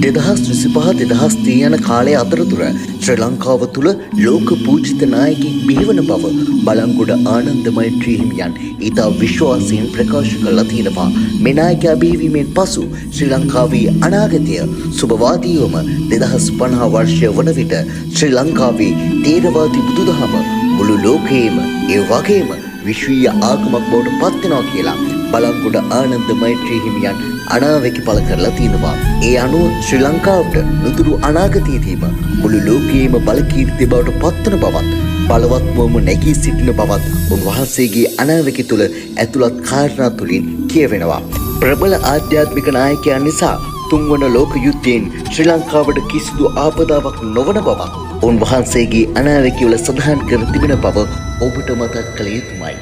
2025 යන කාලය අතරතුර ශ්‍රී ලංකාව තුළ ලෝක පූජිත නායකයෙක් බිහිවන බව බලංගොඩ ආනන්ද මෛත්‍රී හිමියන් ඉතා විශ්වාසයෙන් ප්‍රකාශ කළා තියෙනවා. මේ නායකයා බිහිවීමෙන් පසු ශ්‍රී ලංකාවේ අනාගතය සුබවාදීවම 2050 වර්ෂය වන විට ශ්‍රී ලංකාවේ තේරවාදී බුදුදහම මුළු ලෝකයේම ඒ වගේම විශ්වීය ආගමක් බවට පත් වෙනවා කියලා බලංගොඩ ආනන්ද මෛත්‍රී හිමියන් අනාවැකි පළ කරලා තිනවා. ඒ අනුව ශ්‍රී ලංකාවට නුදුරු අනාගතයේදීම මුළු ලෝකයේම බලකීර්තිය බවට පත්වන බවත් බලවත්වම නැගී සිටින බවත් උන්වහන්සේගේ අනාවැකි තුළ ඇතුළත් කාරණා තුළින් කියවෙනවා. ප්‍රබල ආධ්‍යාත්මික නායකයන් නිසා තුන්වන ලෝක යුද්ධයෙන් ශ්‍රී ලංකාවට කිසිදු ආපදාවක් නොවන බවත් උන්වහන්සේගේ අනාවැකිවල සඳහන් කර තිබෙන බව ඔබට මතක් කළ යුතුමයි.